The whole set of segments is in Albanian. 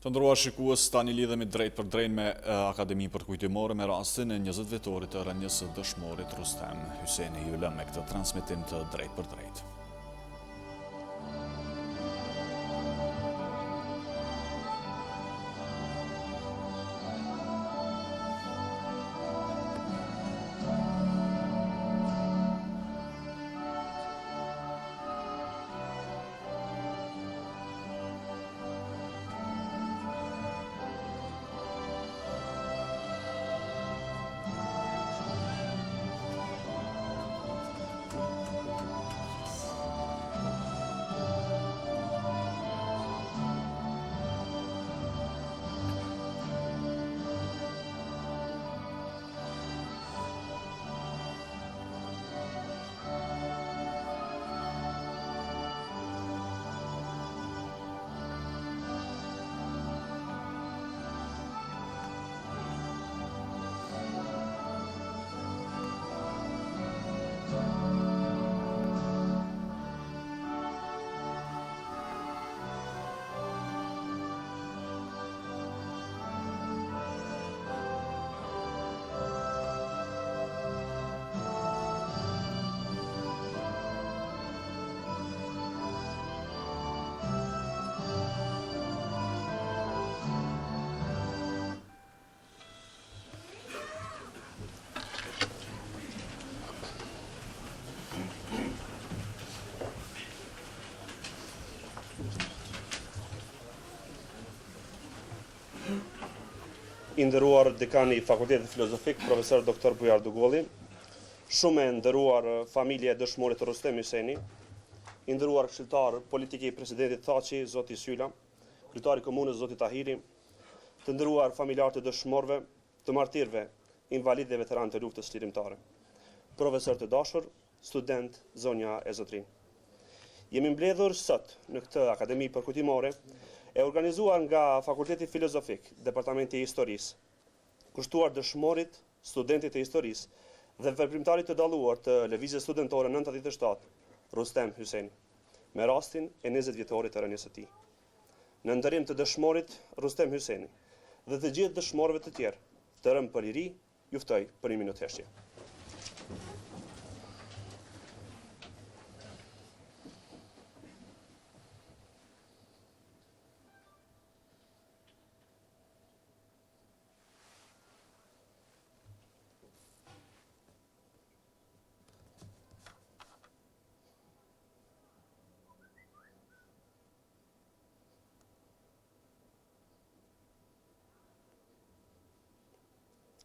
Të nderuar shikues, tani lidhemi drejt për drejt me Akademi Përkujtimore me rastin e 20 vjetorit të rënies së dëshmorit Rrustem. Hyseni ju lë me këtë transmetim të drejt për drejt. I nderuar dekani i Fakultetit Filozofik, profesor Dr. Bujar Dugolli, shumë e nderuar familje e dëshmorit të Rrustem Hyseni, i nderuar këshilltar politike i presidentit Thaçi, zoti Syla, kryetari i komunës zoti Tahiri, të nderuar familjarë të dëshmorëve, të martirëve, invalidë dhe veteranë të luftës lirimtare, profesor të dashur, student, zonja e zotrin. Jemi mbledhur sot në këtë Akademi Përkujtimore e organizuar nga Fakulteti Filozofik, Departamenti i Historisë, kushtuar dëshmorit, studentit e historisë dhe veprimtarit të dalluar të lëvizjes studentore 97, Rrustem Hyseni, me rastin e 20 vjetorit të rënies së tij. Në nderim të dëshmorit Rrustem Hyseni dhe të gjithë dëshmorëve të tjerë të rënë për liri, ju ftoj për 1 minutë heshtje.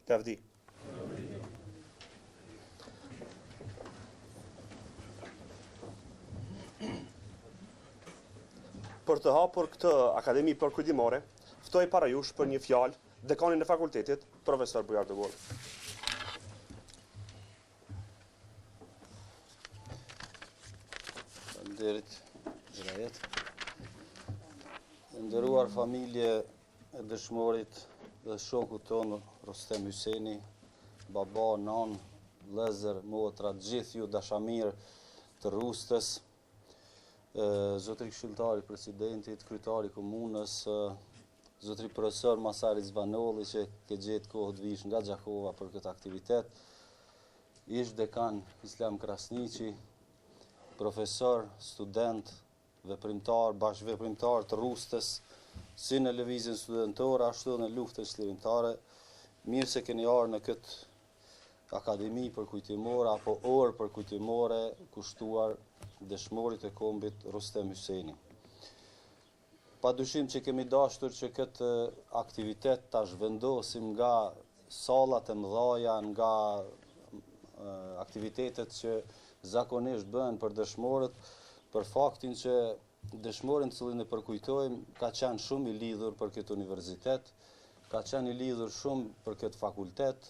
Lavdi. Për të hapur këtë Akademi Përkujtimore, ftoj para jush për një fjalë dekanin e fakultetit, profesor Bujar Dugolli. Faleminderit, Drejt. Nderuar familje e dëshmorit dhe shokut tonë Rrustem Hyseni, baba, nan, vëllezër, motra, gjithë ju dashamirë të Rrustës, zotri këshilltari presidentit, kryetari komunës, zotri profesor Masari Zvanolli që ke gjetë kohë të vish nga Gjakova për këtë aktivitet, ish dekan Islam Krasniqi, profesor, student, veprimtar, bashkëveprimtar të Rrustës, si në lëvizjen studentore, ashtu në luftën lirimtare. Mirë se keni ardhur në këtë Akademi Përkujtimore apo orë përkujtimore kushtuar dëshmorit e kombit Rrustem Hyseni. Padyshim që kemi dashur që këtë aktivitet ta zhvendosim nga sallat e mëdha, nga aktivitetet që zakonisht bëhen për dëshmorët, për faktin që dëshmorin të cilin e përkujtojmë ka qenë shumë i lidhur për këtë universitet, ka qenë i lidhur shumë për këtë fakultet,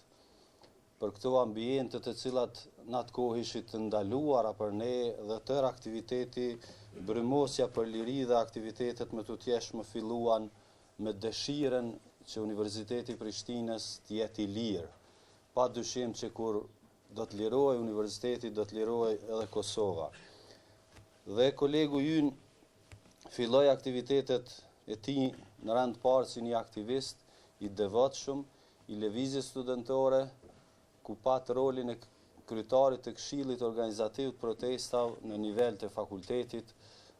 për këto ambiente të cilat në atë kohë ishin të ndaluara për ne dhe tërë aktiviteti, brymosja për liri dhe aktivitetet më të tjeshme filluan me dëshiren që Universiteti i Prishtinës të jetë i lirë. Pa dyshim që kur do të liroj universiteti, do të liroj edhe Kosova. Dhe kolegu ynë filloi aktivitetet e tij në rand parë si një aktivist i devotshëm i lëvizjes studentore, ku pat rolin e kryetarit të këshillit organizativ të protestave në nivel të fakultetit,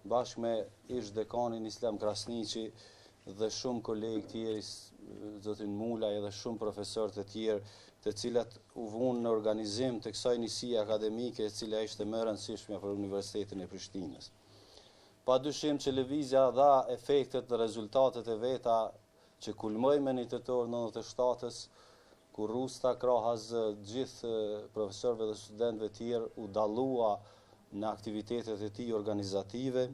bashkë me ish dekanin Islam Krasniqi dhe shumë kolegë tjerë, zotin Mulaj edhe shumë profesorë të tjerë, të cilat u vunë në organizim të kësaj njësie akademike, e cila ishte më e rëndësishme për Universitetin e Prishtinës. Padyshim që lëvizja dha efektet dhe rezultatet e veta që kulmoi me 1 tetor 97-s, ku Rrusta krahas gjithë profesorëve dhe studentëve tjerë u dallua në aktivitetet e tij organizative.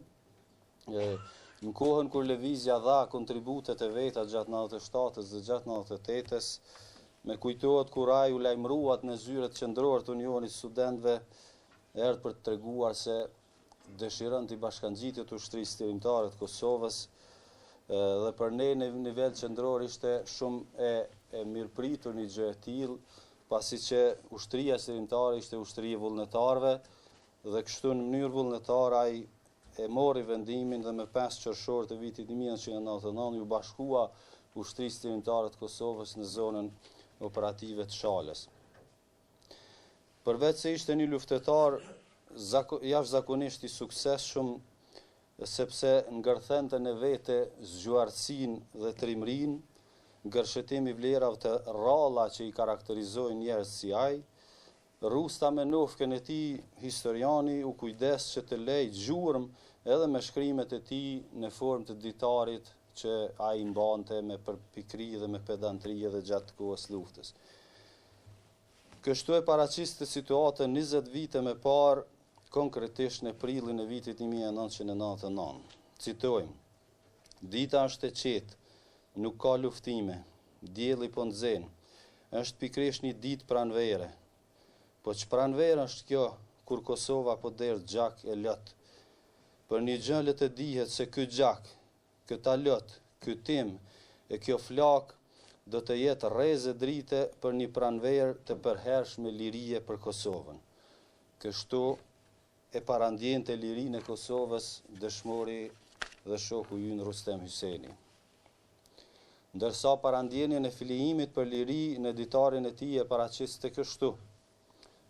Në kohën kur lëvizja dha kontributet e veta gjatë 97-s dhe gjatë 98-s, me kujtohet kur ai u lajmëruat në zyret qendrore të Unionit Studentëve, erdhi për të treguar se dëshiron të bashkangjitjet ushtrisë tirimtare të Kosovës, dhe për ne në nivel qendror ishte shumë e mirëpritur një gjë e tillë, pasi që ushtria tirimtare ishte ushtri e vullnetarëve dhe kështu në mënyrë vullnetare ai e mori vendimin dhe me 5 qershor të vitit 1999 u bashkua ushtrisë tirimtare të Kosovës në zonën operative të Shalës. Përveç se ishte një luftetar jashtëzakonisht i suksesshëm, sepse ngërthente në vete zgjuartësinë dhe trimërinë, ngërshetim i vlerave të rralla që i karakterizojnë njerëz si ai, Rrusta me nofkën e tij historiani u kujdes që të lej gjurmë edhe me shkrimet e tij në formë të ditarit që ai mbante me përpikri dhe me pedantri edhe gjatë kohës luftës. Kështu e paraqiste situatën 20 vite më parë, konkretisht në prillin e vitit 1999. Citojmë: "Dita është e qetë, nuk ka luftime, dielli po nxen, është pikërisht një ditë pranvere. Po që pranverë është kjo, kur Kosova po derë gjak e lot. Për një gjë le të dihet se ky gjak, këta lot, ky tim e kjo flak do të jetë rrezë drite për një pranverë të përhershme lirie për Kosovën." Kështu e parandjente lirinë e Kosovës Dëshmori dhe shoku i ynë Rrustem Hyseni. Ndërsa parandjenjen e filijimit për liri në ditarin e tij e paraqiste kështu: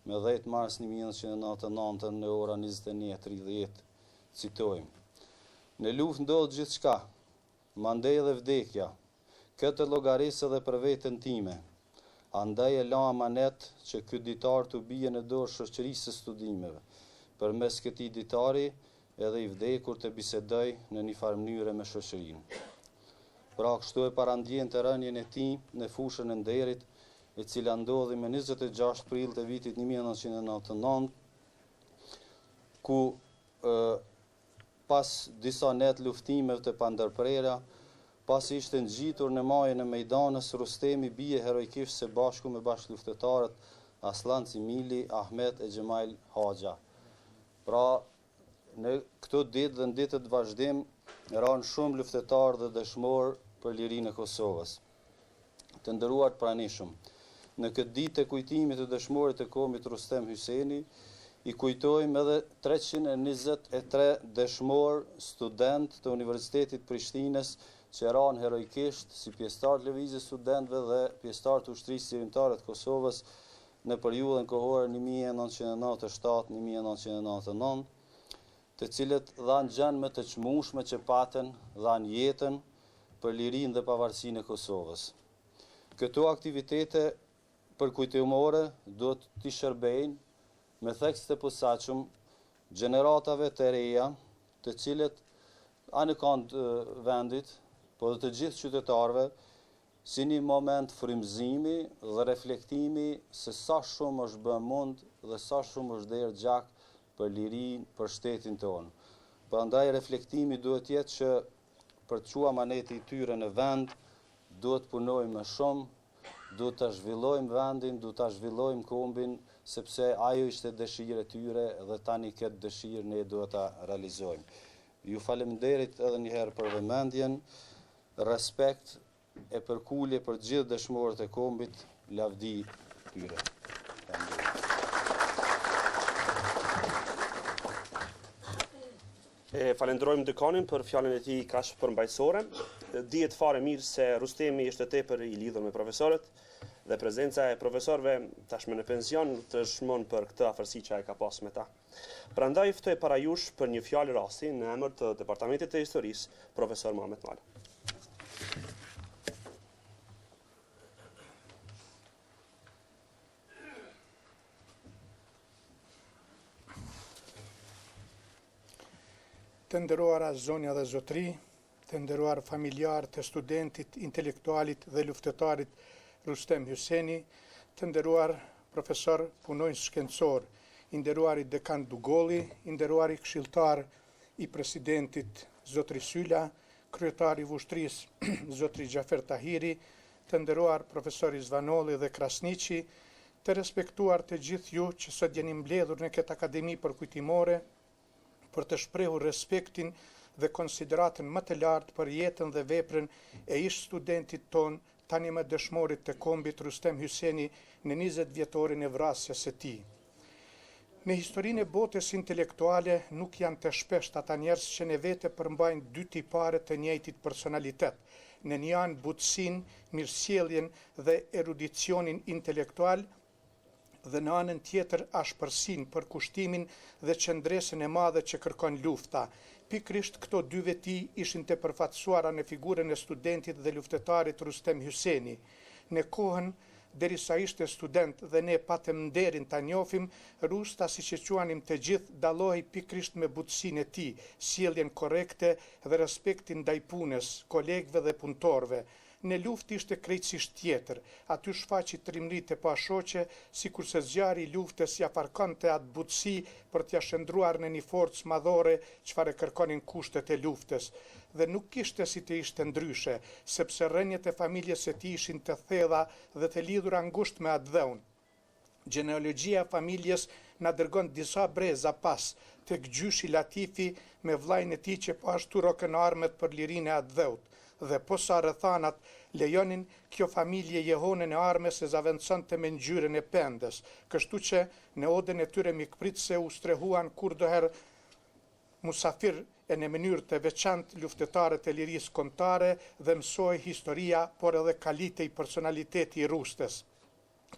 me 10 mars 1999 në ora 21:30, citojmë: "Në luftë ndodh gjithçka, mandej edhe vdekja, këtë llogarisë edhe për veten time. Andaj e la amanet që ky ditar të bie në dorë shoqërisë së studimeve, përmes këtij ditari edhe i vdekur të bisedoj në një farë mënyre me shoqërinë." Pra kështu e parandjente rënien e tij në fushën e Nderit, e cila ndodhi me 26 prill të vitit 1999, ku pas disa net luftimeve të pandërprera, pas ishte ngjitur në majën e Mejdanës, Rrustemi bie heroikisht së bashku me bashkëluftëtarët Aslan Cimili, Ahmet e Xhemail Haxha. Pra, në këto ditë dhe në ditët vazhdim, ranë shumë luftëtarë dhe dëshmorë për lirinë e Kosovës. Të nderuar pranishëm, në këtë ditë të kujtimit të dëshmorit të komit Rrustem Hyseni, i kujtojmë edhe 323 dëshmor student të Universitetit Prishtinës që ranë heroikisht si pjesëtar të lëvizjes studentëve dhe pjesëtar të ushtrisë tirimtare të Kosovës në periudhën kohore 1997-1999, të cilët dhanë gjën më të çmueshme që patën, dhanë jetën për lirinë dhe pavarësinë e Kosovës. Këto aktivitete përkujtimore duhet t'i shërbejnë me theks të posaçëm gjeneratave të reja, të cilët anë kanë vendit, po dhe të gjithë qytetarëve, si një moment frymëzimi dhe reflektimi se sa shumë është bë mund dhe sa shumë është derë gjak për lirinë, për shtetin tonë. Prandaj reflektimi duhet jetë që për të çuar amaneti i tyre në vend, duhet punojmë më shumë, duhet ta zhvillojmë vendin, duhet ta zhvillojmë kombin, sepse ajo ishte dëshirë e tyre dhe tani këtë dëshirë ne duhet ta realizojmë. Ju faleminderit edhe një herë për vëmendjen, respekt e përkulje për gjithë dëshmorët e kombit, lavdi tyre. Falenderojmë dekanin për fjalën e tij kaq përmbajtësore. Dihet fare mirë se Rrustemi është tepër i lidhur me profesorët dhe prezenca e profesorëve tashmë në pension të shmon për këtë afërsi që ai ka pas me ta. Prandaj ftoj para jush për një fjalë rasti në emër të Departamentit të Historisë, profesor Muhamet Mala. Të nderuara zonja dhe zotri, të nderuar familjar të studentit, intelektualit dhe luftetarit Rrustem Hyseni, të nderuar profesor punonjës shkencor, i nderuari dekan Dugolli, i nderuari këshilltar i presidentit zotri Syla, kryetari i vushtrisë zotri Gjafer Tahiri, të nderuar profesori Zvanolli dhe Krasniqi, të respektuar të gjithë ju që sot jeni mbledhur në këtë Akademi Përkujtimore, për të shprehur respektin dhe konsideratën më të lartë për jetën dhe veprën e ish studentit ton, tani më dëshmorit të kombit Rrustem Hyseni në 20 vjetorin e vrasjes së tij. Në historinë e botës intelektuale nuk janë të shpesht ata njerëz që në vete përmbajnë dy tipare të njëjtit personalitet, në një anë butësinë, mirësjelljen dhe erudicionin intelektual, dhe në anën tjetër ashpërsinë për kushtimin dhe qëndresën e madhe që kërkon lufta. Pikrisht këto dy veti ishin të përfaqësuara në figurën e studentit dhe luftetarit Rrustem Hyseni. Në kohën derisa ishte student dhe ne patëm nderin ta njohim, Rrusta, siç e quanim të gjithë, dallohej pikrisht me butësinë e tij, sjelljen korrekte dhe respektin ndaj punës, kolegëve dhe punëtorëve. Në luftë ishte krejtësisht tjetër, aty shfaqi trimëritë e pashoqe, sikurse zjarri i luftës ja farkonte atë butësi për t'ia shndruar në një forcë madhore çfarë kërkonin kushtet e luftës. Dhe nuk kishte si të ishte ndryshe, sepse rrënjët e familjes së tij ishin të thella dhe të lidhura ngushtë me atë dheun. Genealogjia e familjes na dërgon disa breza pas tek gjyshi Latifi me vllajën e tij që po ashtu rokën armët për lirinë e atë dheut. Dhe posa rrethanat lejonin kjo familje jehonën e armës e zavenconte me ngjyrën e pendës, kështu që në odën e tyre mikpritëse u strehuan kurdoherë musafir e në mënyrë të veçantë luftetarët e lirisë kombëtare dhe mësoi historia, por edhe kaliteti i personaliteti i Rrustës.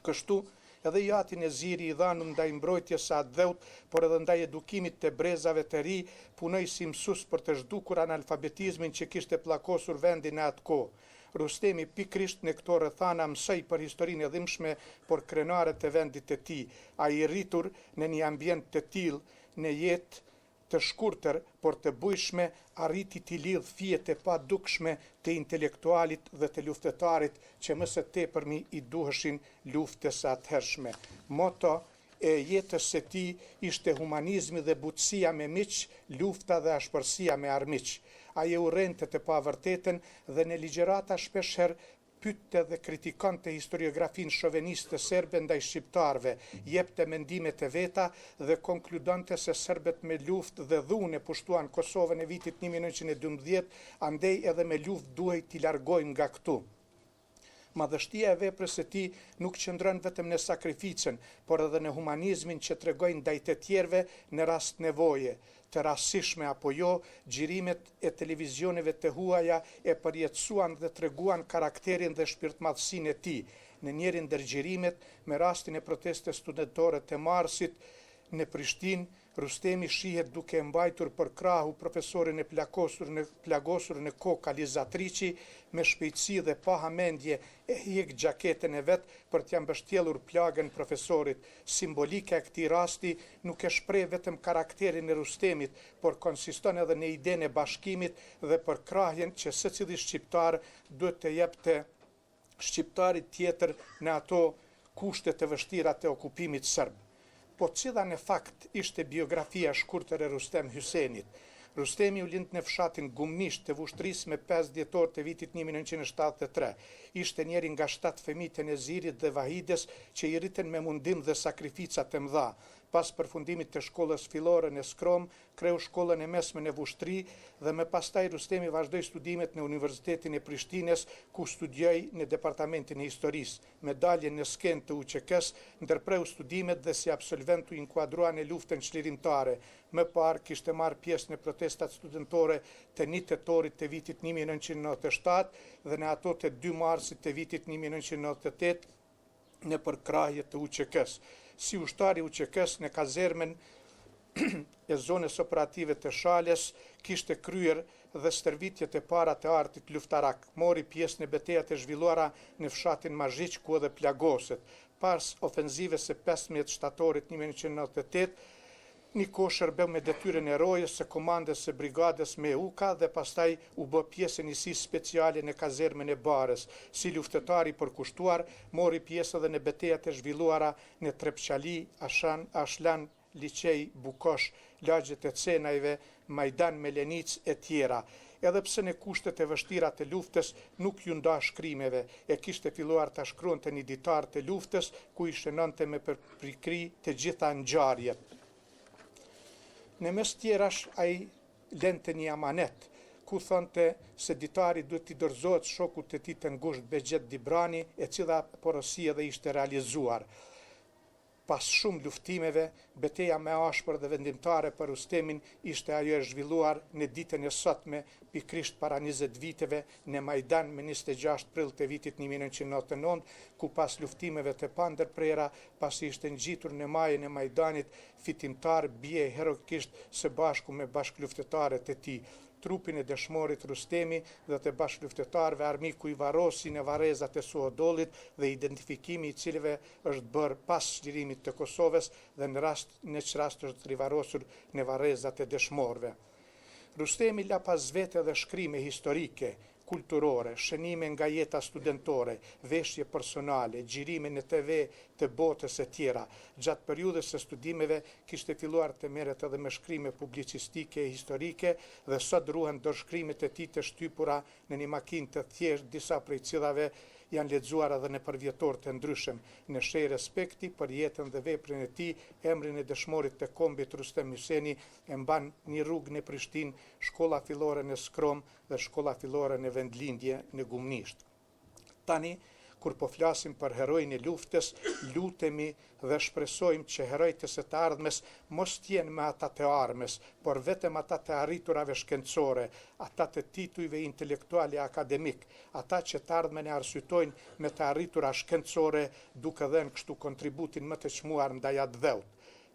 Kështu edhe jatin e ziri i dhanu ndaj mbrojtjes së atë dheut, por edhe ndaj edukimit të brezave të ri, punoi si mësues për të zhdukur analfabetizmin që kishte pllakosur vendin në atë kohë. Rrustemi pikrisht në këto rrethana mësoi për historinë e dhimbshme, por krenaret e vendit të tij. Ai i rritur në një ambient të tillë, në jetë të shkurtër, por të bujshme, arriti t'i lidh fijet e padukshme të intelektualit dhe të luftetarit që më së tepërmi i duheshin luftës së atëhershme. Moto e jetës së tij ishte humanizmi dhe butësia me miq, lufta dhe ashpërsia me armiq. Ai e urrente të pavërtetën dhe në ligjërata shpeshherë pyette dhe kritikonte historiografinë shoveniste serbe ndaj shqiptarëve, jepte mendimet e veta dhe konkludonte se serbët me luftë dhe dhunë pushtuan Kosovën e vitit 1912, andej edhe me luftë duhej t'i largojmë nga këtu. Madhështia e veprës së tij nuk qëndron vetëm në sakrificën, por edhe në humanizmin që tregoi ndaj të tjerëve në rast nevoje. Të rastishme apo jo, xhirimet e televizioneve të huaja e përjetësuan dhe treguan karakterin dhe shpirtmadhësinë e tij. Në njërin ndër xhirimet, me rastin e protestës studentore të marsit në Prishtinë, Rrustemi shihet duke mbajtur për krahu profesorin e plagosur në kokë Alizatriçi, me shpejtësi dhe pa hamendje e hiq gjaketën e vet për t'ia mbështjellur plagën profesorit. Simbolika e këtij rasti nuk e shpreh vetëm karakterin e Rrustemit, por konsiston edhe në idenë e bashkimit dhe për krahjen që secili shqiptar duhet të jepte shqiptarit tjetër në ato kushte të vështira të okupimit serb. Po cila në fakt ishte biografia shkurtër e Rrustem Hysenit. Rrustemi u lind në fshatin Gumnisht të Vushtrisë me 5 dhjetor të vitit 1973. Ishte njeri nga 7 fëmijët e Nezirit dhe Vahides që i rriten me mundim dhe sakrifica të mëdha. Pas përfundimit të shkollës fillore në Skrom, kreu shkollën e mesme në Vushtri dhe me pastaj Rrustemi vazhdoi studimet në Universitetin e Prishtines, ku studioi në Departamentin e Historisë. Medaljen në skenë të UÇK-s, ndërpreu studimet dhe si absolvent u inkuadrua në luftën çlirimtare. Më parë kishte marrë pjesë në protestat studentore të 1 tetorit të vitit 1997 dhe në ato të 2 marsit të vitit 1998 në përkrahje të UÇK-s. Si ushtari UÇK-s në kazermen e zonës operative të Shales, kishte kryer dhe stërvitjet e para të artit luftarak. Mori pjesë në betejat e zhvilluara në fshatin Mazhiq, ku edhe plagoset. Pas ofenzive së 15 shtatorit 1998, një kohë shërbeu me detyrën e rojës së komandës së brigadës me Uka dhe pastaj u bë pjesë e njësisë speciale në kazermen e Barës. Si luftetar i përkushtuar, mori pjesë edhe në betejat e zhvilluara në Trepçali, Ashlan, Liçej, Bukosh, lagjet e Cenajve, Majdan, Melenic e tjera. Edhe pse në kushtet e vështira të luftës nuk ju nda shkrimeve, e kishte filluar të shkruante një ditar të luftës, ku i shënonte me përprikri të gjitha ngjarjet. Në mes tjerash, ai lente një amanet, ku thonte se ditari duhet t'i dorëzohet shokut të tij të ngushtë Bexhet Dibrani, e cila porosia dhe ishte realizuar. Pas shumë luftimeve, betejë më e ashpër dhe vendimtare për Rrustemin ishte ajo e zhvilluar në ditën e sotme, pikrisht para 20 viteve, në Majdan me 26 prill të vitit 1999, ku pas luftimeve të pandërprera, pasi ishte ngjitur në majën e Majdanit, fitimtar bie heroikisht së bashku me bashkëluftëtarët e tij. Trupin e dëshmorit Rrustemi dhe të bashkëluftëtarëve armiku i varrosi në varrezat e Suhodollit dhe identifikimi i cilëve është bërë pas çlirimit të Kosovës dhe në rast është rivarrosur në varrezat e dëshmorëve. Rrustemi la pas vete dhe shkrime historike, kulturore, shënime nga jeta studentore, veshje personale, xhirime në TV të botës e tjera. Gjatë periudhës së studimeve kishte filluar të merret edhe me shkrime publicistike e historike dhe sot ruhen dorëshkrimet e tij të shtypura në një makinë të thjeshtë, disa prej cilave janë lexuar edhe në përvjetor të ndryshëm. Në shej respekti për jetën dhe veprën e tij, emrin e dëshmorit të kombit Rrustem Hyseni e mban një rrugë në Prishtinë, shkolla fillore në Skrom dhe shkolla fillore në vendlindje në Gumnisht. Tani, kur po flasim për herojnë e luftës, lutemi dhe shpresojmë që herojtë e së ardhmes mos t'jenë me ata të armës, por vetëm ata të arriturave shkencore, ata të titujve intelektuale akademik, ata që të ardhmen e arsytojnë me të arritura shkencore, duke dhënë kështu kontributin më të çmuar ndaj atë dheut.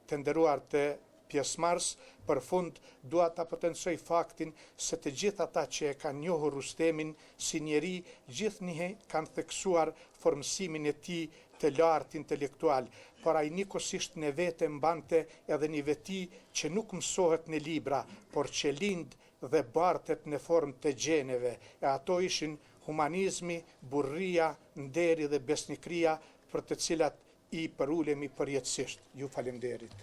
Të nderuar të pjesëmarrës, për fund dua ta potencoj faktin se të gjithë ata që e kanë njohur Rrustemin si njeri, gjithnjëherë kanë theksuar formësimin e tij të lartë intelektual, por ai nikosisht në vete mbante edhe një veti që nuk mësohet në libra, por që lind dhe bartet në formë të gjeneve, e ato ishin humanizmi, burria, nderi dhe besnikëria, për të cilat i përulemi përjetësisht. Ju falenderit.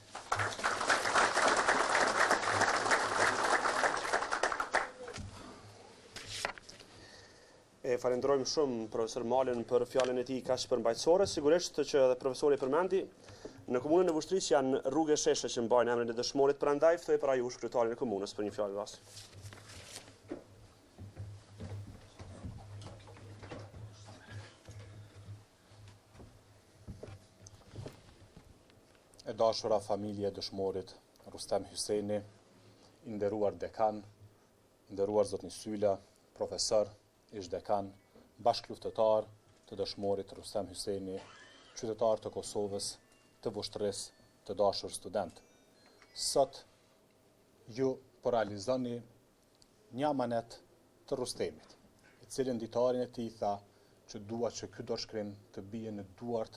Falenderojmë shumë profesor Malën për fjalën e tij kaq përmbajtësore. Sigurisht që edhe profesori përmendi, në komunën e Vushtrisë janë rrugë sheshe që mbajnë emrin e dëshmorit, prandaj ftoj para jush kryetarin e komunës për një fjalë rast. E dashura familje e dëshmorit Rrustem Hyseni, i nderuar dekan, nderuar zotni Syla, profesor, ish dekan, bashkëluftëtar të dëshmorit Rrustem Hyseni, qytetar të Kosovës, të Vushtrisë, të dashur student. Sot ju po realizoni një amanet të Rrustemit, i cilin ditarin e tij tha që dua që ky dorëshkrim të bie në duart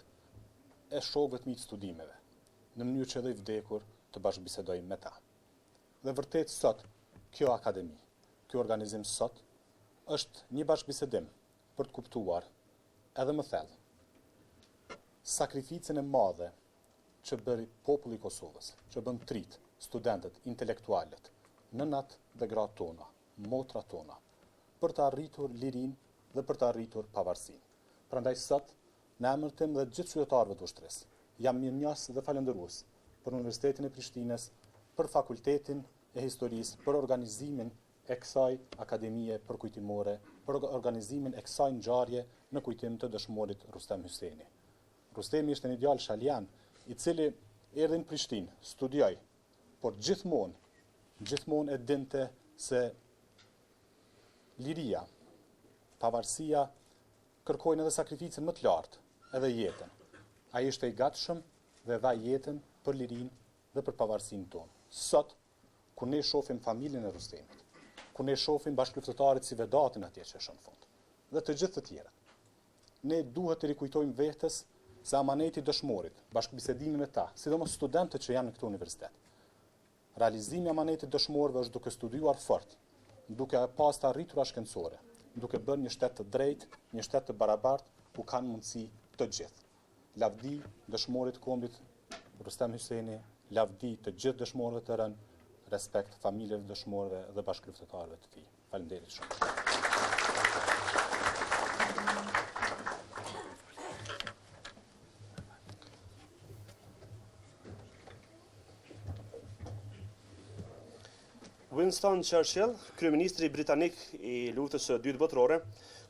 e shokëve të mi të studimeve, në mënyrë që edhe i vdekur të bashkëbisedojmë me ta. Dhe vërtet sot, kjo akademi, kjo organizim sot, është një bashkëbisedim për të kuptuar edhe më thellë sakrificën e madhe që bëri populli i Kosovës, që bën trit, studentët, intelektualët, nënat dhe gratë tona, motrat tona, për të arritur lirinë dhe për të arritur pavarësinë. Prandaj sot, në emër tim dhe gjithë qytetarëve të Vushtrisë, jam mirënjohës dhe falëndërues për Universitetin e Prishtinës, për Fakultetin e Historisë, për organizimin e kësaj akademie përkujtimore, për organizimin e kësaj ngjarje në kujtim të dëshmorit Rrustem Hyseni. Rrustemi ishte një djalë shaljan, i cili erdhi në Prishtinë, studioi, por gjithmonë e dinte se liria, pavarësia kërkojnë edhe sakrificën më të lartë, edhe jetën. Ai ishte i gatshëm dhe dha jetën për lirinë dhe për pavarësinë tonë. Sot, ku ne shohim familjen e Rrustemit, ku ne shohim bashkëluftëtarët si Vedatin atje që është në fund, dhe të gjithë të tjera, ne duhet të rikujtojmë vetes se amaneti dëshmorit, bashkëbisedimin me ta, sidomos studentët që janë në këtë universitet. Realizimi i amanetit dëshmorëve është duke studiuar fort, duke pas të arritura shkencore, duke bërë një shtet të drejtë, një shtet të barabartë, ku kanë mundësi të gjithë. Lavdi dëshmorit kombit Rrustem Hyseni, lavdi të gjithë dëshmorëve të rënë, respekt familjeve dëshmorëve dhe bashkëluftëtarëve të tij. Faleminderit shumë. Winston Churchill, kryeministri britanik i luftës së dytë botërore,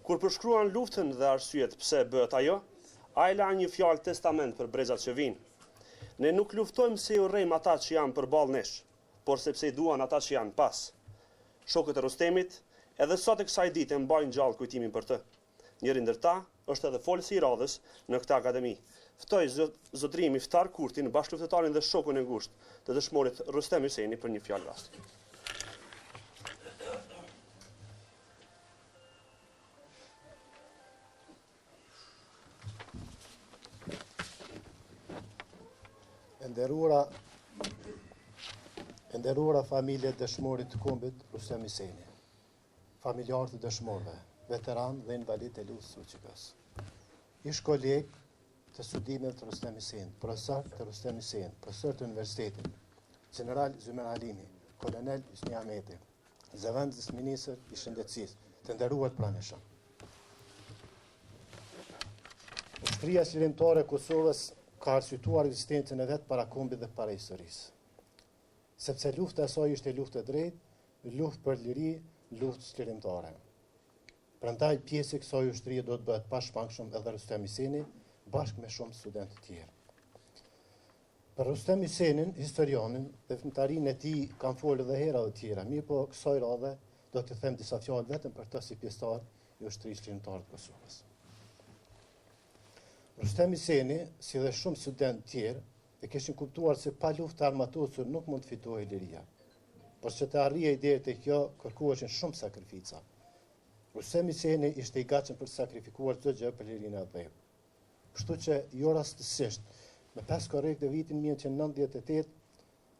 kur përshkruan luftën dhe arsyet pse bëhet ajo, ai la një fjalë testament për brezat që vinë. Ne nuk luftojmë se i urrejmë ata që janë përballë nesh, por sepse i duan ata që janë pas. Shokët e Rrustemit edhe sot e kësaj dite mbajnë gjallë kujtimin për të. Njëri ndër ta është edhe folësi i radhës në këtë akademi. Ftoj zotrimi Iftar Kurtin, bashkëluftëtarin dhe shokun e ngushtë të dëshmorit Rrustem Hyseni për një fjalë rasti. Nderuara familje dëshmorit të kombit Rrustem Hyseni, familjarë të dëshmorëve, veteran dhe invalid të luftës së UÇK-s. Ish koleg të studimeve të Rrustem Hyseni, profesor të Rrustem Hyseni, profesor të universitetit, general Zymer Halimi, kolonel Hysni Ahmeti, zëvendës ministër i shëndetësisë, të nderuar pranishëm. Ushtria qëllimtare e Kosovës ka arsyetuar ekzistencën e vet para kombit dhe para historisë. Sepse lufta e saj ishte luftë e drejtë, luftë për liri, luftë qëllimtare. Prandaj pjesë e kësaj ushtrie do të bëhet pashmangshëm edhe Rrustem Hyseni, bashkë me shumë studentë të tjerë. Për Rrustem Hysenin, historianin dhe fëmijërinë e tij kanë folur edhe hera të tjera, mirë po kësaj radhe do të them disa fjalë vetëm për të si pjesëtar i ushtrisë qëllimtare të Kosovës. Rrustem Hyseni, si dhe shumë studentë tjerë, e kishin kuptuar se pa luftë armatosur nuk mund të fitohej liria. Por që të arrijej deri te kjo, kërkoheshin shumë sakrifica. Rrustem Hyseni ishte i gatshëm për të sakrifikuar çdo gjë për lirinë e vet. Kështu që jo rastësisht, me 5 korrekt e vitin 1998,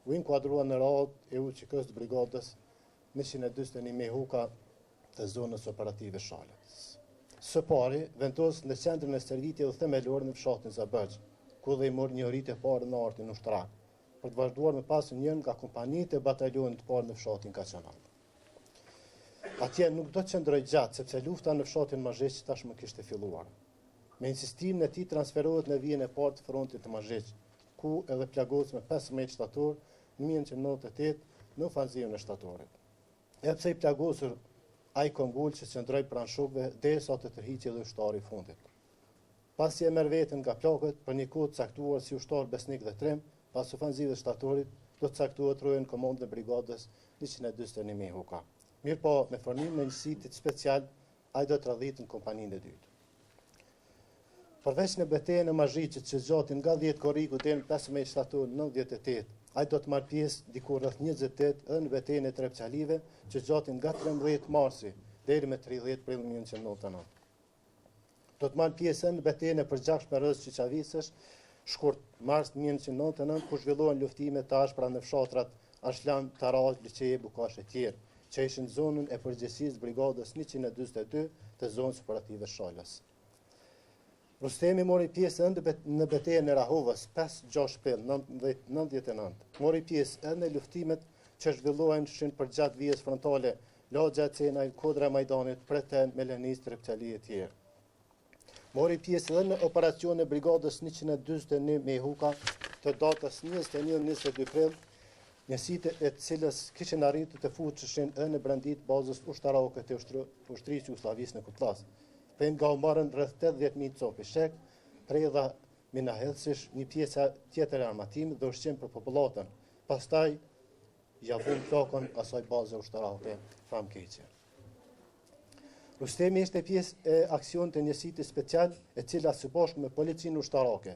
u inkuadrua në radhë e UÇK-s të brigadës 141 mehuka të zonës operative Shalës. Së pari, vendosë në qendrën e servitje dhe themelore në fshatin Zabërgj, ku dhe i mori një orit e parë në artin ushtrak, për të vazhduar me pasë njën nga kompanitë e batalionit të parë në fshatin Kaçanak. Atje nuk do të qëndroj gjatë, sepse lufta në fshatin Mazheq tashmë kishte filluar. Me insistimin e tij transferohet në vijën e parë të frontit të Mazheq, ku edhe plagos me 15 shtator në 1998 në ofanzivën e shtatorit. E pse i plagosur ai kongull që qëndroi pranë shokëve derisa të tërhiqej dhe ushtari i fundit. Pasi e merr veten nga plagët për një kohë caktuar si ushtar besnik dhe trim, pas ofanzivës shtatorit do të caktohet rojën komandë në brigadës 141 mehuka. Mirë po, me fornim në njësitit special, ai do të radhit në kompaninë e dytë. Përveç në betejën e Mazhiqit që zgjatin nga 10 korriku deri në 15 shtator 98, ai do të marrë pjesë diku rreth 28 edhe në betejën e terrestrialive që zgjatin nga 13 marsi deri me 30 prill 1999. Do të marrë pjesë në betejën e përgjithshme rreth Çiçavisësh, shkurt mars 1999, ku zhvillohen luftime të ashpra në fshatrat Ashlan, Taraj, Liçeje, Bukash e tjerë, që ishin zonën e përgjegjësisë brigadës 142 të zonës operative Shalës. Rrustemi mori pjesë në betejën e Rahovës 5-6 prill 1999. Mori pjesë edhe në luftimet që zhvilloheshin përgjatë vijës frontale Lagja e Cenaj, Kodra e Majdanit, Preten, Melenis, Trepçali e tjerë. Mori pjesë edhe në operacione brigadës 141 me Huka të datës 21-22 prill, njësitë e cilës kishin arritur të fuqeshin edhe në brendit bazës ushtarake të ushtrisë Jugosllavisë në Kutlas. Për nga u marrën rreth 80.000 copi shek, predha mina hedhësish, një pjesë tjetër e armatimit dhe ushqim për popullatën. Pastaj javun flokën asaj baze ushtarake famkeqe. Rrustemi ishte pjesë e aksionit të njësitë special e cila së bashku me policinë ushtarake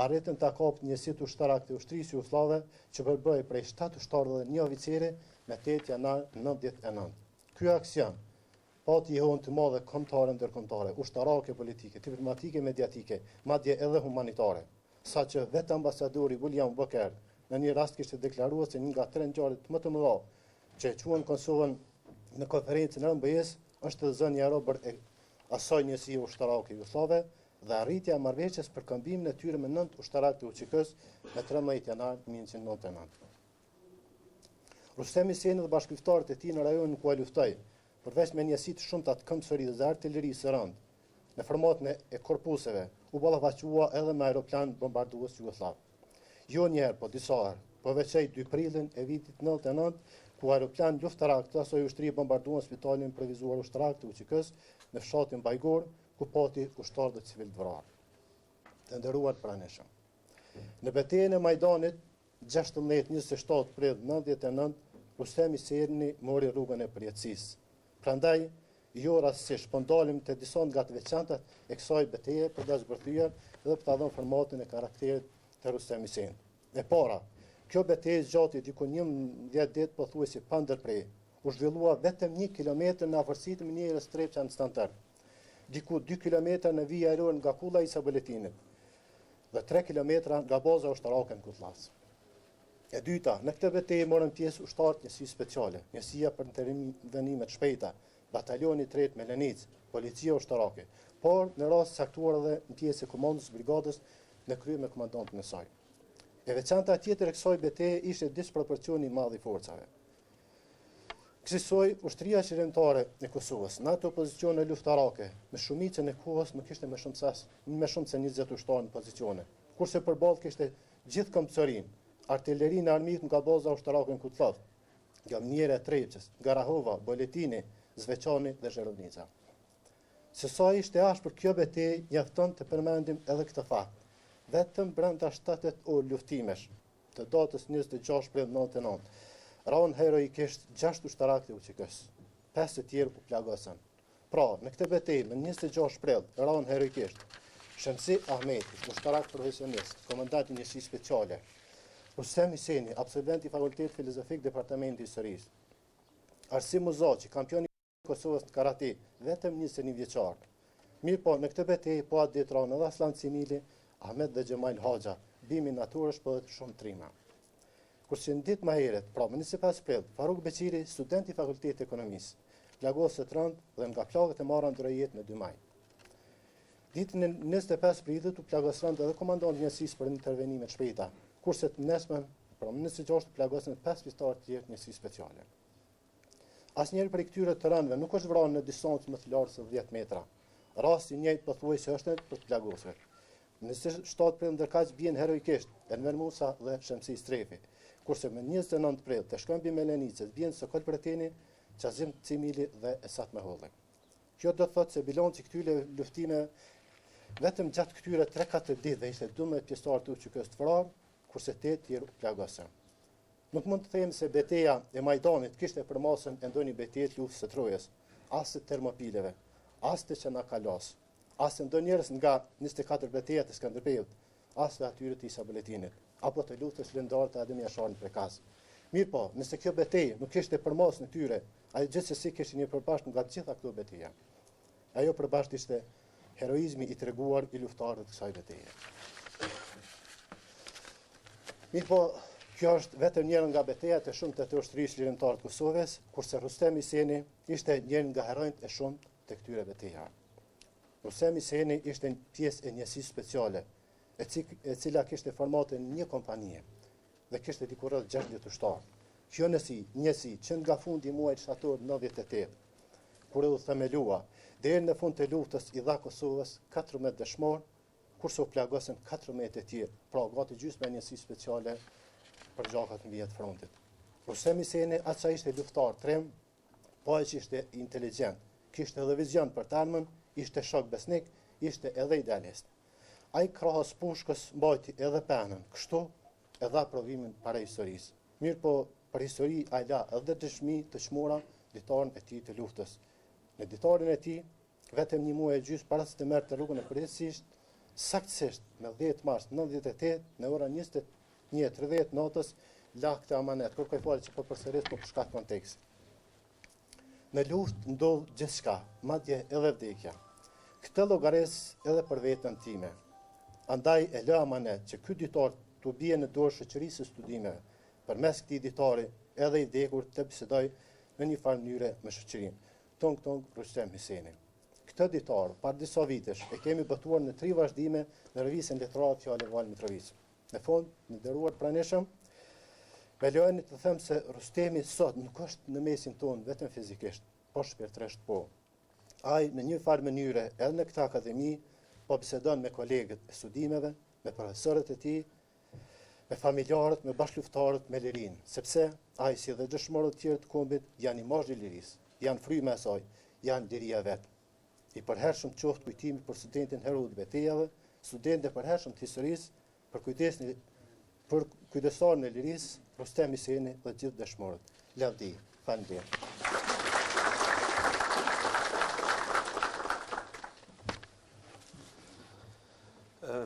arritën ta kapë njësitë ushtarake të ushtrisë jugoslave që përbëhej prej 7 ushtarë dhe 1 oficeri me 8 janar 99. Ky aksion pati johën të madhe kombëtare ndërkombëtare, ushtarake, politike, diplomatike, mediatike, madje edhe humanitare, saqë vetë ambasadori William Walker në një rast kishte deklaruar se një nga 3 ngjarjet më të mëdha që e quan Kosovën në konferencën e MBS është zënia e robër e asaj njësie ushtarake jugoslave dhe arritja e marrëveshjes për këmbimin e tyre me 9 ushtarak të UÇK-s me 13 janar 1999. Rrustem Hyseni dhe bashkëftarët e tij në rajonin ku ai luftoi, përveç me njësitë shumta të këmbësorisë dhe artillerisë së rënd, në formatën e korpuseve, u ballafaqua edhe me aeroplan bombardues jugosllav. Jo njëherë, po disa herë, po veçaj 2 prillin e vitit 99, ku aeroplan luftarak të asoj ushtri bombarduan spitalin improvizuar ushtarak të UÇK-s në fshatin Bajgor, ku pati ushtarë dhe civil të vrarë. Të nderuar pranishëm. Në betejën e Majdanit, 16-27 prill 99, Rrustem Hyseni mori rrugën e përjetësisë. Prandaj, jo rastësisht, po ndalim të disa nga të veçantat e kësaj betejë për ta zbërthyer dhe për ta dhënë formatin e karakterit të Rrustem Hyseni. E para, kjo betejë zgjati diku 11 ditë pothuajse pa ndërprej. U zhvillua vetëm 1 kilometër në afërsi të minierës Trepça në Stantar, diku 2 kilometra në vijë ajrore nga kulla i Saboletinit dhe 3 kilometra nga baza ushtarake në Kutlas. E dyta, në këtë betejë morën pjesë ushtarët njësi speciale, njësia për intervenime të shpejta, batalioni 3 me Lenic, policia ushtarake, por në rast saktuar edhe në pjesë e komandës brigadës në krye me komandantën e saj. E veçanta tjetër e kësaj betejë ishte disproporcioni i madh i forcave. Kësaj ushtria qeveritare e Kosovës, në ato pozicione luftarake, me shumicën e kohës nuk kishte më shumë se 20 ushtarë në pozicione, kurse përballë kishte gjithë këmbësorinë, artillerinë e armikut nga baza ushtarake në Kutllav, nga miniera e Trepçës, nga Rahova, Boletini, Zveçani dhe Zherovnica. Se sa ishte ashpër kjo betejë, mjafton të përmendim edhe këtë fakt. Vetëm brenda 7 orë luftimesh, të datës 26 prill 99, ranë heroikisht 6 ushtarak të UÇK-s, 5 të tjerë u plagosën. Pra, në këtë betejë më 26 prill, ranë heroikisht Shemsi Ahmeti, ushtarak profesionist, komandanti njësi speciale, Rrustem Hyseni, absolvent i Fakultetit Filozofik Departamenti Historisë, Arsim Muzaçi, kampioni i Kosovës në karate, vetëm 21 vjeçar. Mirë po, në këtë betejë po atë ditë ranë edhe Aslan Cimili, Ahmet dhe Xhemal Haxha, bimi natyrës po edhe shumë trima. Kurse në ditë më herët, pra më 25 prill, Faruk Beqiri, student i Fakultetit Ekonomisë, plagosë të rënd dhe nga plagët e marra në Drejtpërdrejt në 2 maj. Ditën e 25 prillit u plagosën edhe komandanti i njësisë për intervenime të shpejta, kurse të nesmen, pra më 26 u plagosën 5 pjesëtarë të tjerë të njësisë speciale. Asnjëri prej këtyre të rëndëve nuk është vrarë në distancë më të lartë se 10 metra. Rasti i njëjtë pothuajse është për të plagosur. Në 27 prill ndërkaq bien heroikisht Enver Musa dhe Shemsi Strefi, kurse më 29 prill të shkëmbi me Lenicës bien Sokol Preteni, Qazim Cimili dhe Esat Meholli. Kjo do të thotë se bilanci këtyre luftime vetëm gjatë këtyre 3-4 ditëve ishte 12 pjesëtarë të UÇK-s të vrarë, kurse 8 tjerë u plagosën. Nuk mund të them se betejë e Majdanit kishte përmasën e ndonjë betejë të luftës së Trojës, as të Termopileve, as të Çanakkales, as të ndonjëherës nga 24 betejat e Skënderbeut, as të atyre të Saboletinit, apo të luftës lëndore të Ademi Asharit Prekaz. Mirë po, nëse kjo betejë nuk kishte përmasën e tyre, ai gjithsesi kishte një përbashkë nga të gjitha këto beteja. Ajo përbashkë ishte heroizmi i treguar i luftarëve të kësaj betejë. Mirë po, kjo është vetëm njëra nga betejat e shumta të ushtrisë lirimtare të Kosovës, kurse Rrustem Hyseni ishte njëri nga heronjtë e shumtë të këtyre betejave. Rrustem Hyseni ishte pjesë e njësisë speciale, e cila kishte formatin një kompanie dhe kishte diku rreth 60 ushtarë. Kjo njësi që nga fundi i muajit shtator 98, kur u themelua. Deri në fund të luftës i dha Kosovës 14 dëshmorë, kurse u plagosën 14 e tjerë, pra gati gjysmë e njësi speciale për gjakat në vjetë frontit. Rrustem Hyseni, atë që ishte luftar trim, po që ishte inteligjent, kishte edhe vizion për termën, ishte shok besnik, ishte edhe idealist. Ai krahas pushkës mbajti edhe penën, kështu e dha provimin para historisë. Mirë po, për histori ai la edhe dëshmi të çmura ditarin e tij të luftës. Në ditarin e tij, vetëm një muaj e gjysmë para se të merrte rrugën e përjetësisht, saktësisht në 10 mars 98 në orën 21:30 natës la këtë amanet. Kërkoj falje që po përsëris po për shkak të kontekstit. Në luftë ndodh gjithçka, madje edhe vdekja. Këtë llogares edhe për veten time. Andaj e lë amanet që ky ditar të bie në dorë shoqërisë së studimeve, përmes këtij ditari edhe i vdekur të bisedoj në një farë mënyre me shoqërinë. Tong Rrustem Hyseni. Këtë ditar, par disa vitesh, e kemi botuar në 3 vazhdime në revistën letrare Fjalë Val Mitrovic. Në fund, në nderuar pranishëm, me lejoni të them se Rrustemi sot nuk është në mesin tonë vetëm fizikisht, po shpirtërisht po. Ai në një farë mënyre edhe në këtë akademi po bisedon me kolegët e studimeve, me profesorët e tij, me familjarët, me bashkëluftarët, me lirinë, sepse ai si dhe dëshmorët tjerë të kombit janë imazhi i lirisë, janë fryma e saj, janë liria vetë. I përhershëm qoftë kujtimi për studentin hero të betejave, studentë e përhershëm të historisë, për kujdesarin e lirisë, Rrustem Hyseni dhe gjithë dëshmorët. Lavdi, faleminderit.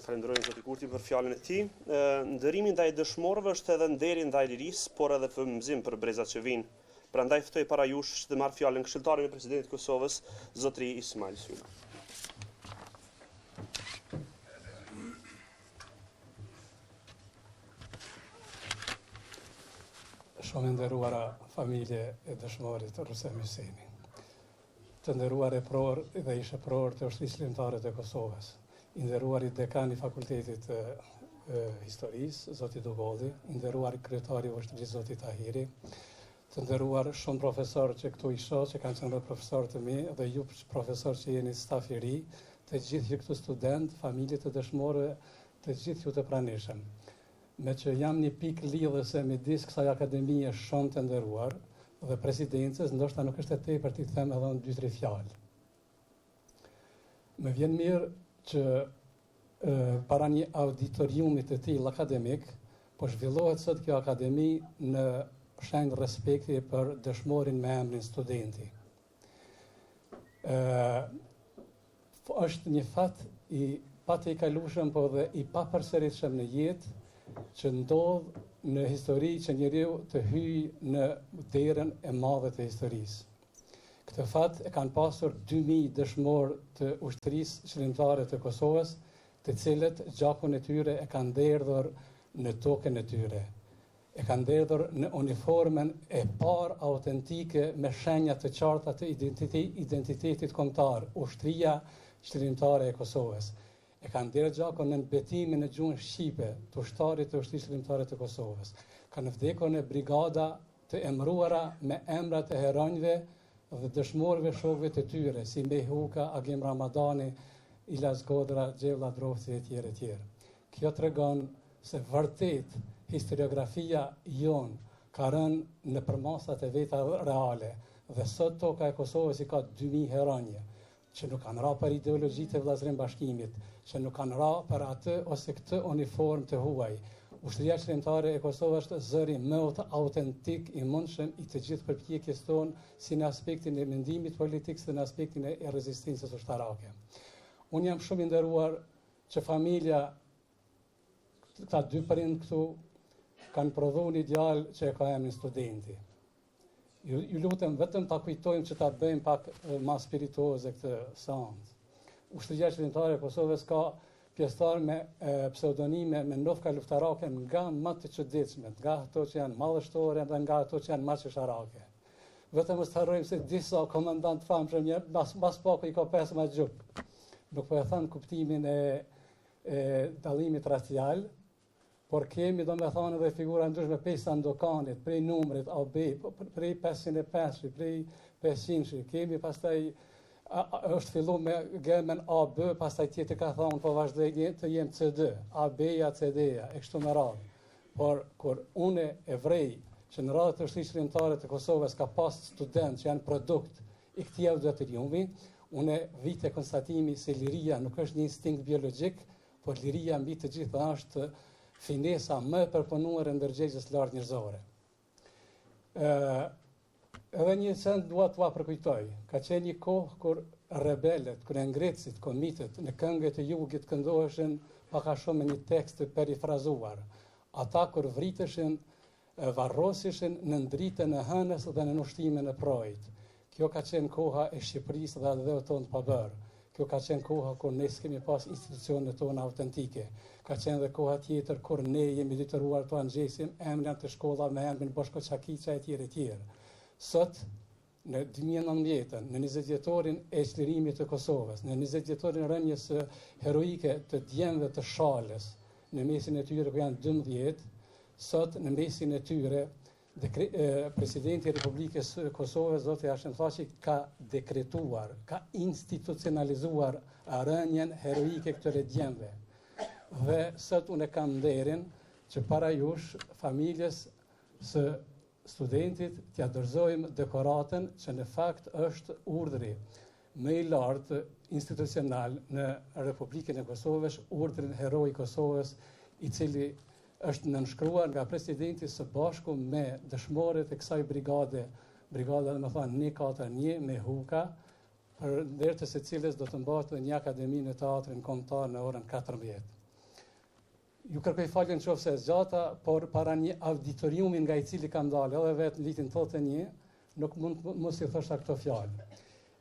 Falenderoj zoti Kurti për fjalën e tij. Ndërimi ndaj dëshmorëve është edhe nderi ndaj lirisë, por edhe frymëzim për brezat që vinë. Prandaj ftoj para jush që të marr fjalën këshilltarin e presidentit të Kosovës, zotëri Ismail Syna. Shumë nderuara familje e dëshmorit Rrustem Hyseni. Të nderuar e pror dhe ishe pror të ushtrisë lindtare të Kosovës. I nderuari dekan i fakultetit të historisë, zoti Dugolli, i nderuari kryetari i ushtrisë, zoti Tahiri, të nderuar shumë profesor që këtu i shoh, që kanë qenë profesor të mi, dhe ju profesor që jeni staf i ri, të gjithë ju këtu student, familje të dëshmorëve, të gjithë ju të pranishëm. Me që jam një pikë lidhëse midis kësaj akademie shumë të nderuar dhe presidencës, ndoshta nuk është e tepër të them edhe në 2-3 fjalë. Më vjen mirë që para një auditoriumi të tillë akademik, po zhvillohet sot kjo akademi në shenjë respekti për dëshmorin me emrin studenti. Është një fat i patejkalueshëm, po dhe i papërsëritshëm në jetë, që ndodh në histori që njeriu të hyjë në derën e madhe të historisë. Këtë fat e kanë pasur 2000 dëshmorë të ushtrisë qëllimtare të Kosovës, të cilët gjakun e tyre e kanë derdhur në tokën e tyre. E kanë derdhur në uniformen e parë autentike me shenja të qarta të identitetit kombëtar, ushtria qëllimtare e Kosovës. E kanë derdhur gjakun në betimin e gjuhën shqipe të ushtarit të ushtrisë qëllimtare të Kosovës. Kanë vdekur në brigada të emëruara me emrat e heronjve dhe dëshmorëve shokëve të tyre, si Mehuka, Agim Ramadani, Ilas Godra, Gjevlla Drofti e tjerë e tjerë. Kjo tregon se vërtet historiografia jon ka rënë në përmasat e veta reale dhe sot toka e Kosovës i ka 2000 heronje, që nuk kanë ra për ideologjitë e vllazërim bashkimit, që nuk kanë ra për atë ose këtë uniform të huaj. Ushtria qëllimtare e Kosovës është zëri më autentik i mundshëm i të gjithë përpjekjes tonë, si në aspektin e mendimit politik, si në aspektin e rezistencës ushtarake. Unë jam shumë i nderuar që familja, këta 2 prind këtu, kanë prodhuar një djalë që e ka emrin studenti. Ju lutem vetëm ta kujtojmë që ta bëjmë pak më spirituoze këtë seancë. Ushtria qëllimtare e Kosovës ka pjesëtar me pseudonime me nofka luftarake nga më të çuditshme, nga ato që janë madhështore dhe nga ato që janë më çesharake. Vetëm mos harrojmë se disa komandant famshëm mbas pak i ka 15 gjuk. Nuk po e them kuptimin e dallimit racial, por kemi do me thonë edhe figura ndryshme prej Sandokanit, prej numrit AB, prej 505, prej 500, kemi pastaj është fillu me gemen AB, pastaj tjetër ka thonë po vazhdoj të jem CD, AB-ja, CD-ja, e kështu me radhë. Por kur une e vrej që në radhët të shtrisë shkrimtare të Kosovës ka pas student që janë produkt i këtij auditoriumi, une vite konstatimi se liria nuk është një instinkt biologjik, por liria mbi të gjitha është finesa më e përpunuar e ndërgjegjës lartë njerëzore. Edhe një send dua t'ua përkujtoj. Ka qenë një kohë kur rebelet, kur ngrecit, komitet në këngët e jugit këndoheshin pak a shumë me një tekst të perifrazuar. Ata kur vriteshin, varrosishin në ndritën e hënës dhe në ushtimin e projit. Kjo ka qenë koha e Shqipërisë dhe atë tonë të pabërë. Kjo ka qenë koha kur ne s'kemi pas institucionet tona autentike. Ka qenë dhe koha tjetër kur ne jemi detyruar të angjesim emrin të shkolla me emrin Boshko Çakiça e tjerë e tjerë. Sot, në 2019, në 20 vjetorin e çlirimit të Kosovës, në 20 vjetorin e rënjes heroike të djemve të Shalës, në mesin e tyre ku janë 12, sot në mesin e tyre Presidenti i Republikës Kosovës, Zoti Hashim Thaçi, ka dekretuar, ka institucionalizuar rënjen heroike këtyre djemve. Dhe sot unë kam nderin që para jush familjes së studentit t'ja dorëzojmë dekoratën që në fakt është urdhri më i lartë institucional në Republikën e Kosovës, urdhrin Heroi i Kosovës, i cili është nënshkruar nga presidenti së bashku me dëshmorët e kësaj brigada dhe më thonë 141 me huka, për ndërtës e cilës do të mbahet një akademi në teatrin kombëtar në orën 14. Ju kërkoj falje në qoftë se zgjata, por para një auditoriumi nga i cili kam dalë edhe vetë në vitin 81, nuk mund mos i thosha këto fjalë.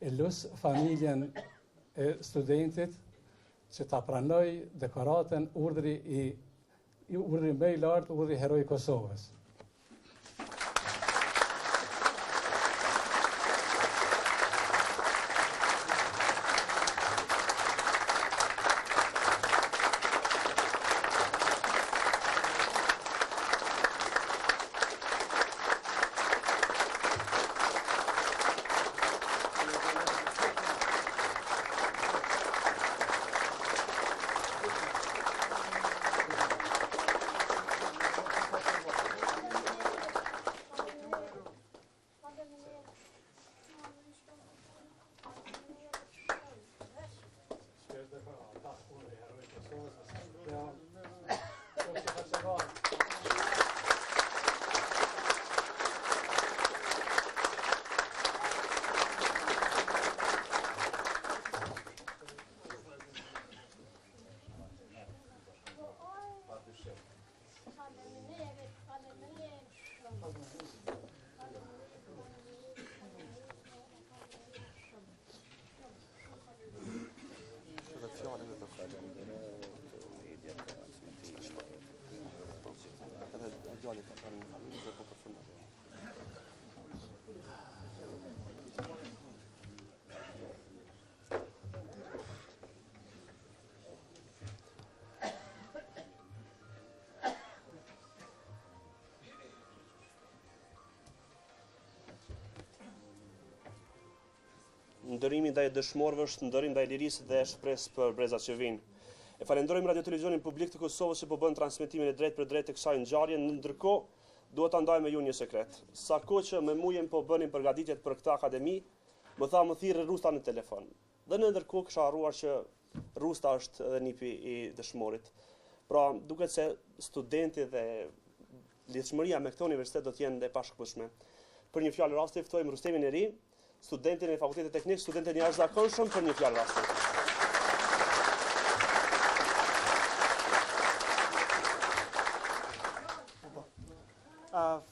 E lus familjen e studentit që ta pranoj dekoratën urdhri më i lartë, urdhri Heroi i Kosovës. Ndërimi ndaj dëshmorëve është ndërim ndaj lirisë dhe shpresë për brezat që vinë. E falenderojmë Radio Televizionin Publik të Kosovës që po bën transmetimin e drejt për drejt të kësaj ngjarje. Ndërkohë, duhet ta ndaj me ju një sekret. Sa kohë që me mujen po bënin përgatitjet për këtë akademi, më tha më thirrë Rrusta në telefon. Dhe në ndërkohë kisha harruar që Rrusta është edhe nipi i dëshmorit. Pra, duket se studenti dhe lidhshmëria me këtë universitet do të jenë e pashkëpushme. Për një fjalë rasti ftojmë Rrustemin e ri, studentin e Fakultetit Teknik, studentin e jashtëzakonshëm për një fjalë rasti.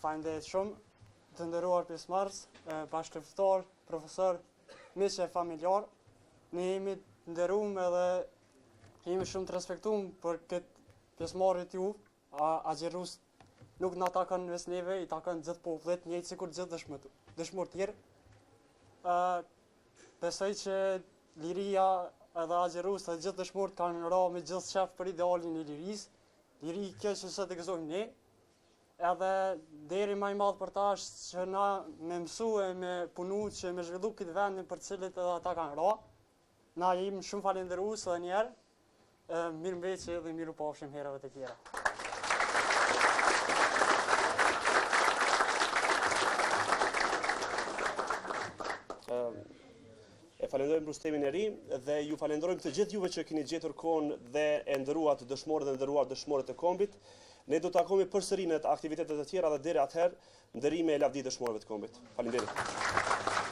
Faleminderit shumë, të nderuar pjesëmarrës, bashkëftuar, profesor, miq e familjar. Ne jemi të nderuar edhe jemi shumë të respektuar për këtë pjesëmarrje ju, Agjerus nuk na takon mes neve, i takon gjithë popullit, njëjtë sikur gjithë dëshmorë tjerë. Besoj që liria edhe Agjerus dhe gjithë dëshmorët kanë ra me gjithë shef për idealin e lirisë. liri kjo që sot e gëzojmë ne, edhe deri më i madh për ta është që na me mësu e me punu që me zhvillu këtë vendin për cilët edhe ata kanë ra. Na jemi shumë falenderues edhe njerë, mirëmbëjtje dhe miru pafshim herave të tjera. E falenderojmë Rrustemin e ri dhe ju falenderojmë të gjithë juve që keni gjetur kohën dhe e nderuar të dëshmorët dhe nderuar dëshmorët e kombit. Ne do të takohemi përsëri në aktivitetet e tjera dhe deri atëherë nderime e lavdi dëshmorëve të kombit. Faleminderit.